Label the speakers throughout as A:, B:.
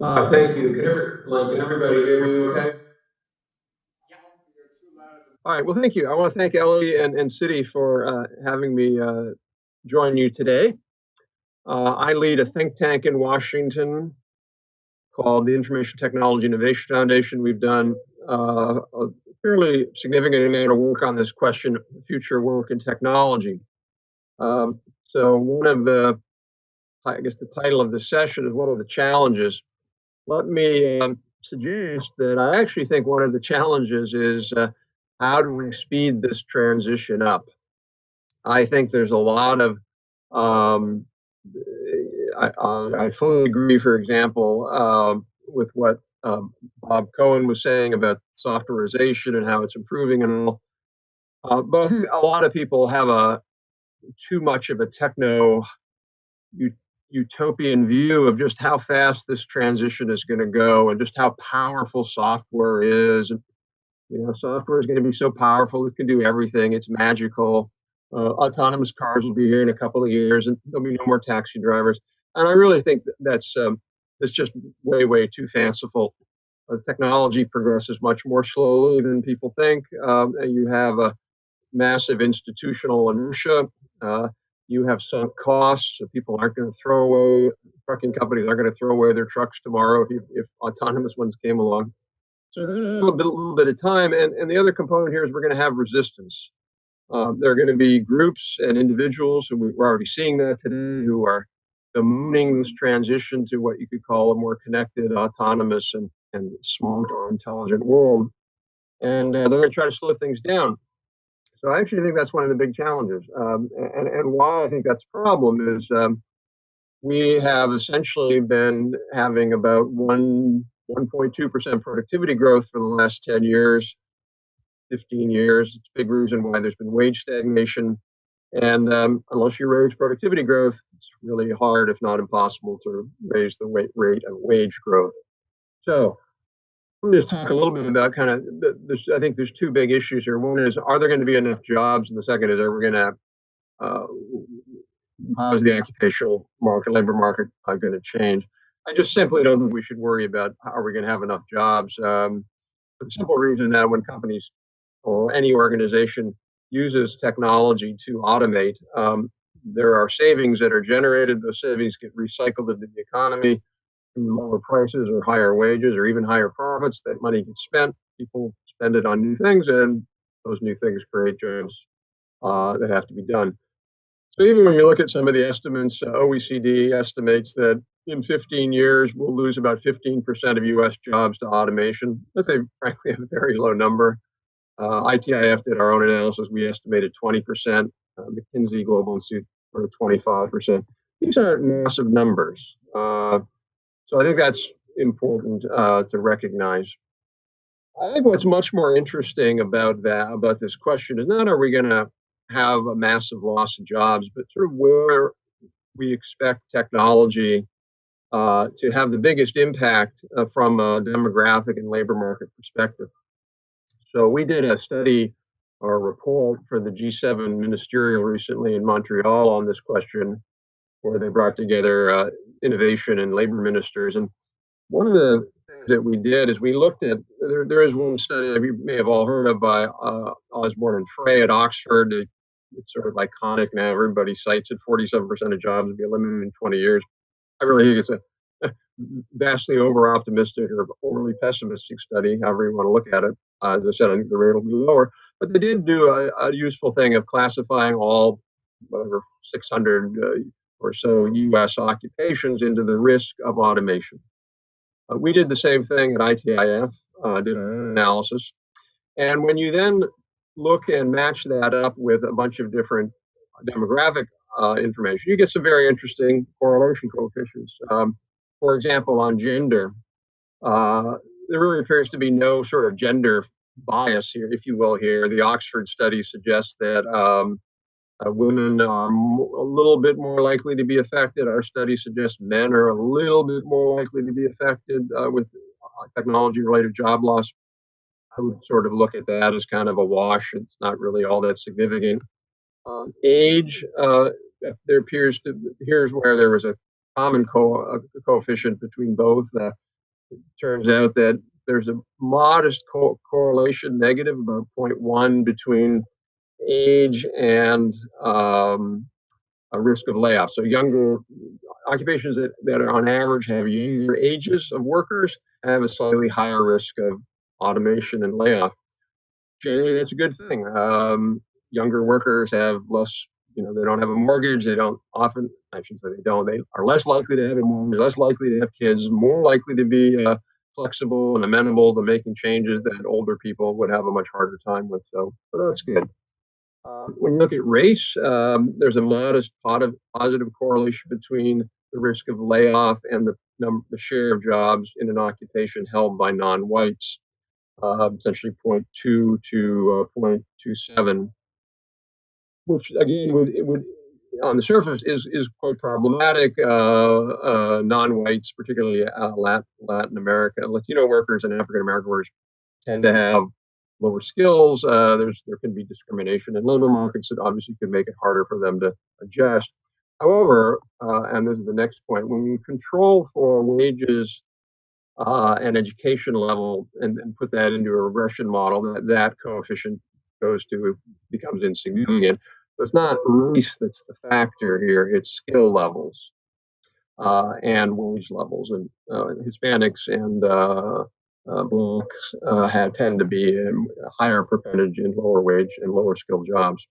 A: Thank you. Can everybody hear me okay? All right. Well, thank you. I want to thank Ellie and Citi for having me join you today. I lead a think tank in Washington called the Information Technology Innovation Foundation. We've done a fairly significant amount of work on this question of future work in technology. So one of I guess the title of the session is what are the challenges? Let me suggest that I actually think one of the challenges is how do we speed this transition up? I think there's a lot of, um, I fully agree, for example, with what Bob Cohen was saying about softwareization and how it's improving and all. But a lot of people have a too much of a techno utopian view of just how fast this transition is going to go and just how powerful software is. And, software is going to be so powerful, it can do everything, it's magical. Autonomous cars will be here in a couple of years and there'll be no more taxi drivers. And I really think that's just way, way too fanciful. Technology progresses much more slowly than people think. And you have a massive institutional inertia. Uh, you have sunk costs, so people aren't going to throw away. Trucking companies aren't going to throw away their trucks tomorrow if autonomous ones came along. So there's little bit of time, and the other component here is we're going to have resistance. There are going to be groups and individuals, and we're already seeing that today, who are bemoaning this transition to what you could call a more connected, autonomous, and smart or intelligent world. And they're going to try to slow things down. So I actually think that's one of the big challenges. And why I think that's a problem is we have essentially been having about 1.2% productivity growth for the last 10 years, 15 years. It's a big reason why there's been wage stagnation. And unless you raise productivity growth, it's really hard, if not impossible, to raise the rate of wage growth. So I'm going to talk a little bit about kind of I think there's two big issues here. One is, are there going to be enough jobs? And the second is, are we going to uh, how is the occupational market, labor market going to change? I just simply don't think we should worry about how are we going to have enough jobs. For the simple reason that when companies or any organization uses technology to automate, there are savings that are generated. Those savings get recycled into the economy through lower prices or higher wages or even higher profits. That money gets spent. People spend it on new things, and those new things create jobs that have to be done. So even when you look at some of the estimates, OECD estimates that in 15 years, we'll lose about 15% of US jobs to automation. That's frankly, a very low number. ITIF did our own analysis. We estimated 20%. McKinsey Global Institute for 25%. These aren't massive numbers. So I think that's important to recognize. I think what's much more interesting about this question is not are we going to have a massive loss of jobs, but sort of where we expect technology to have the biggest impact from a demographic and labor market perspective. So we did a study or a report for the G7 ministerial recently in Montreal on this question, where they brought together innovation and labor ministers. And one of the things that we did is we looked at there is one study that we may have all heard of by Osborne and Frey at Oxford. It's sort of iconic now. Everybody cites it. 47% of jobs will be eliminated in 20 years. I really think it's a vastly over optimistic or overly pessimistic study, however you want to look at it. As I said, I think the rate will be lower. But they did do a useful thing of classifying all, whatever, 600 or so US occupations into the risk of automation. We did the same thing at ITIF, did an analysis. And when you then look and match that up with a bunch of different demographic information, you get some very interesting correlation coefficients. For example, on gender, there really appears to be no sort of gender bias here, if you will, here. The Oxford study suggests that women are a little bit more likely to be affected. Our study suggests men are a little bit more likely to be affected with technology-related job loss. I would sort of look at that as kind of a wash. It's not really all that significant. Age, there appears to here's where there was a common coefficient between both. Turns out that there's a modest correlation, negative about zero point 0.1, between age and a risk of layoff. So younger occupations that are on average have younger ages of workers have a slightly higher risk of automation and layoff. Generally, that's a good thing. Younger workers have less, they don't have a mortgage. They don't often, I shouldn't say they don't, they are less likely to have a mortgage, less likely to have kids, more likely to be flexible and amenable to making changes that older people would have a much harder time with. So that's good. When you look at race, there's a modest positive correlation between the risk of layoff and the share of jobs in an occupation held by non-whites, essentially zero point 0.2 to 0.27, which again would on the surface is quite problematic. Non-whites, particularly Latin America, Latino workers, and African American workers tend to have lower skills. There can be discrimination in labor markets that obviously can make it harder for them to adjust. However, and this is the next point, when you control for wages and education level and put that into a regression model, that coefficient becomes insignificant. So it's not race that's the factor here; it's skill levels and wage levels. And Hispanics and blacks tend to be a higher percentage in lower wage and lower skilled jobs.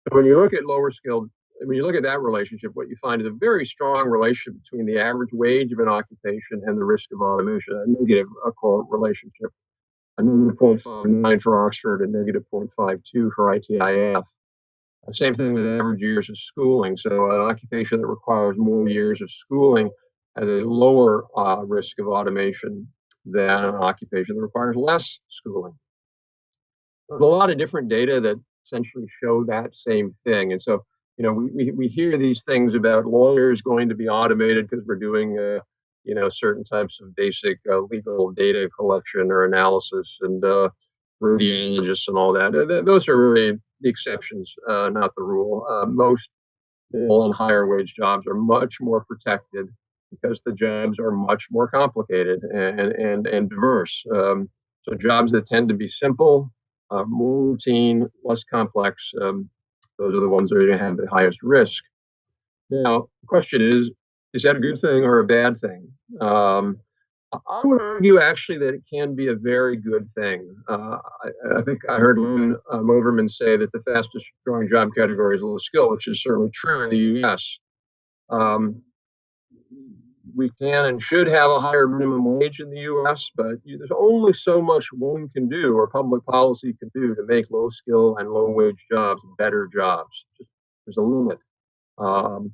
A: So when you look at lower skilled, when you look at that relationship, what you find is a very strong relationship between the average wage of an occupation and the risk of automation, a negative relationship, a negative 0.59 for Oxford, and negative 0.52 for ITIF. Same thing with average years of schooling. So an occupation that requires more years of schooling has a lower risk of automation than an occupation that requires less schooling. There's a lot of different data that essentially show that same thing. And so, we hear these things about lawyers going to be automated because we're doing, certain types of basic legal data collection or analysis, and radiologists and all that. Those are really the exceptions, not the rule. Most middle and higher wage jobs are much more protected because the jobs are much more complicated and diverse. So jobs that tend to be simple, more routine, less complex, those are the ones that are going to have the highest risk. Now, the question is that a good thing or a bad thing? I would argue actually that it can be a very good thing. I think I heard Lynn Moverman say that the fastest growing job category is low skill, which is certainly true in the US. Um, we can and should have a higher minimum wage in the US, but there's only so much one can do or public policy can do to make low skill and low wage jobs better jobs. There's a limit. Um,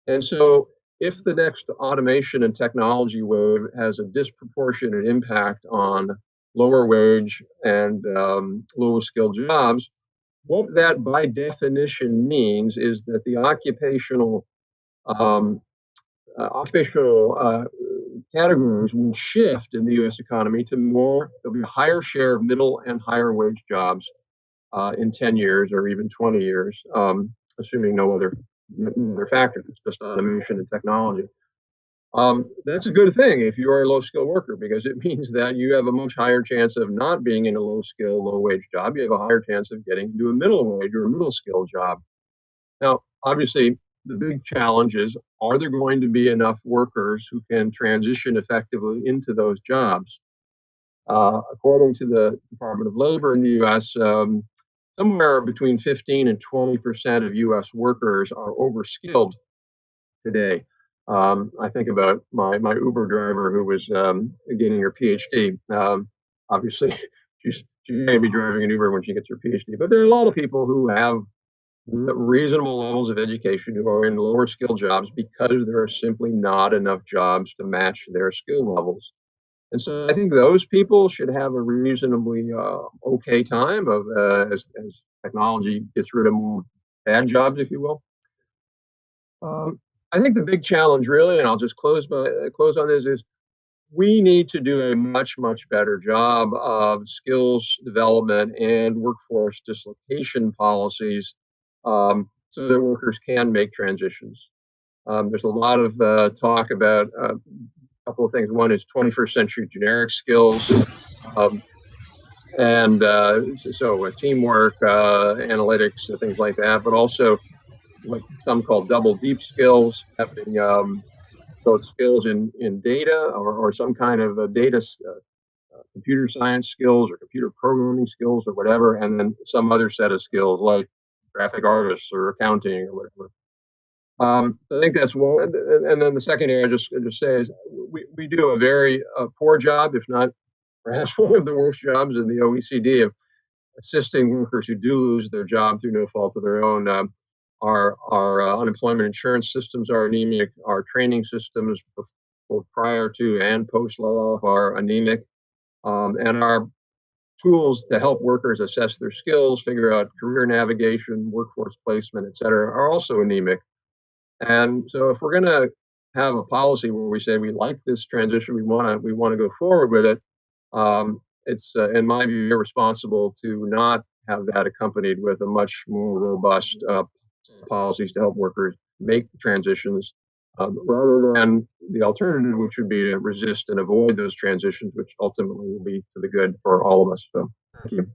A: and so, if the next automation and technology wave has a disproportionate impact on lower wage and lower skilled jobs, what that by definition means is that the um, occupational categories will shift in the U.S. economy to there'll be a higher share of middle and higher wage jobs in 10 years or even 20 years, assuming no other factors. It's just automation and technology. That's a good thing if you are a low skill worker because it means that you have a much higher chance of not being in a low skill, low wage job. You have a higher chance of getting into a middle wage or a middle skill job. Now, obviously, the big challenge is, are there going to be enough workers who can transition effectively into those jobs? According to the Department of Labor in the U.S., somewhere between 15 and 20% of U.S. workers are overskilled today. I think about my Uber driver who was getting her PhD. Obviously, she may be driving an Uber when she gets her PhD, but there are a lot of people who have reasonable levels of education who are in lower skill jobs because there are simply not enough jobs to match their skill levels. And so I think those people should have a reasonably okay time as technology gets rid of more bad jobs, if you will. Um, I think the big challenge, really, and I'll just close on this, is we need to do a much better job of skills development and workforce dislocation policies so that workers can make transitions. There's a lot of talk about couple of things. One is 21st century generic skills, um, and teamwork, analytics, things like that, but also what some call double deep skills, having both skills in data or some kind of a data computer science skills or computer programming skills or whatever, and then some other set of skills like graphic artists or accounting or whatever. I think that's one. And then the second area, just say, is we do a very poor job, if not perhaps one of the worst jobs in the OECD of assisting workers who do lose their job through no fault of their own. Our unemployment insurance systems are anemic. Our training systems, both prior to and post layoff, are anemic. And our tools to help workers assess their skills, figure out career navigation, workforce placement, et cetera, are also anemic. And so if we're going to have a policy where we say we like this transition, we want to go forward with it, it's in my view irresponsible to not have that accompanied with a much more robust policies to help workers make transitions, rather than the alternative, which would be to resist and avoid those transitions, which ultimately will be to the good for all of us. So, thank you.